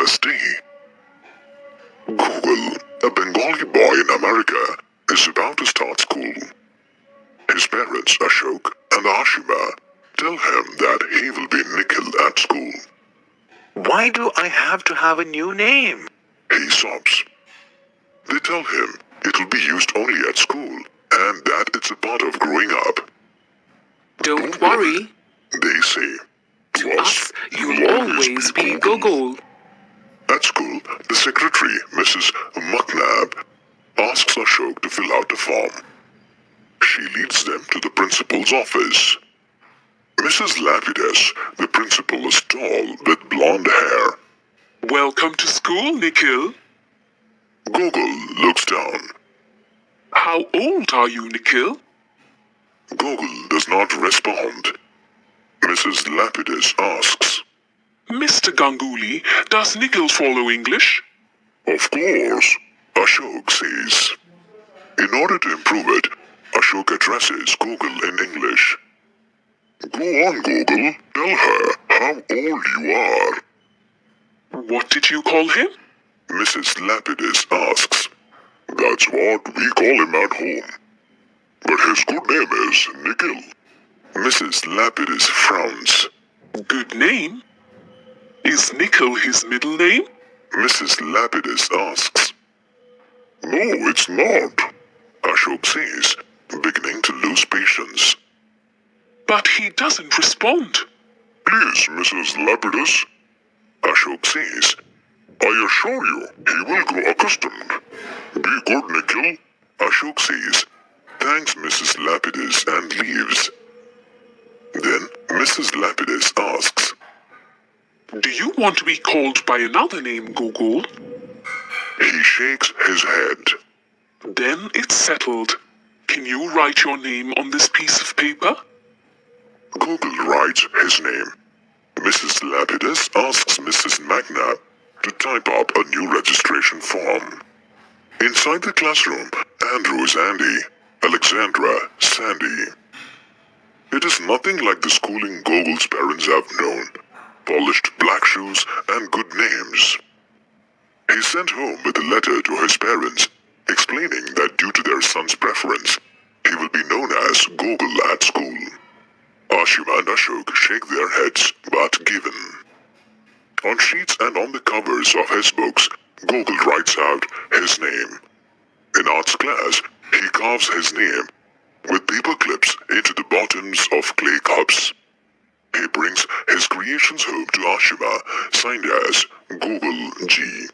First day. Gogol, a Bengali boy in America, is about to start school. His parents, Ashok and Ashima, tell him that he will be Nikhil at school. Why do I have to have a new name? He sobs. They tell him it will be used only at school and that it's a part of growing up. Don't worry. They say. To us, you'll always be Gogol. At school, the secretary, Mrs. McNabb, asks Ashok to fill out a form. She leads them to the principal's office. Mrs. Lapidus, the principal, is tall with blonde hair. Welcome to school, Nikhil. Gogol looks down. How old are you, Nikhil? Gogol does not respond. Mrs. Lapidus asks, Mr. Ganguly, does Nikhil follow English? Of course, Ashok says. In order to improve it, Ashok addresses Gogol in English. Go on, Gogol. Tell her how old you are. What did you call him? Mrs. Lapidus asks. That's what we call him at home. But his good name is Nikhil. Mrs. Lapidus frowns. Good name? Is Nikhil his middle name? Mrs. Lapidus asks. No, it's not, Ashok says, beginning to lose patience. But he doesn't respond. Please, Mrs. Lapidus, Ashok says. I assure you, he will grow accustomed. Be good, Nikhil, Ashok says. Thanks, Mrs. Lapidus, and leaves. Then Mrs. Lapidus asks, Do you want to be called by another name, Gogol? He shakes his head. Then it's settled. Can you write your name on this piece of paper? Gogol writes his name. Mrs. Lapidus asks Mrs. McNabb to type up a new registration form. Inside the classroom, Andrew is Andy, Alexandra, Sandy. It is nothing like the schooling Gogol's parents have known. Polished black shoes and good names. He sent home with a letter to his parents explaining that due to their son's preference, he will be known as Gogol at school. Ashima and Ashok shake their heads, but give in. On sheets and on the covers of his books, Gogol writes out his name. In arts class, he carves his name with paper clips into the bottoms of clay cups. He brings his creations home to Ashima, signed as Gogol G.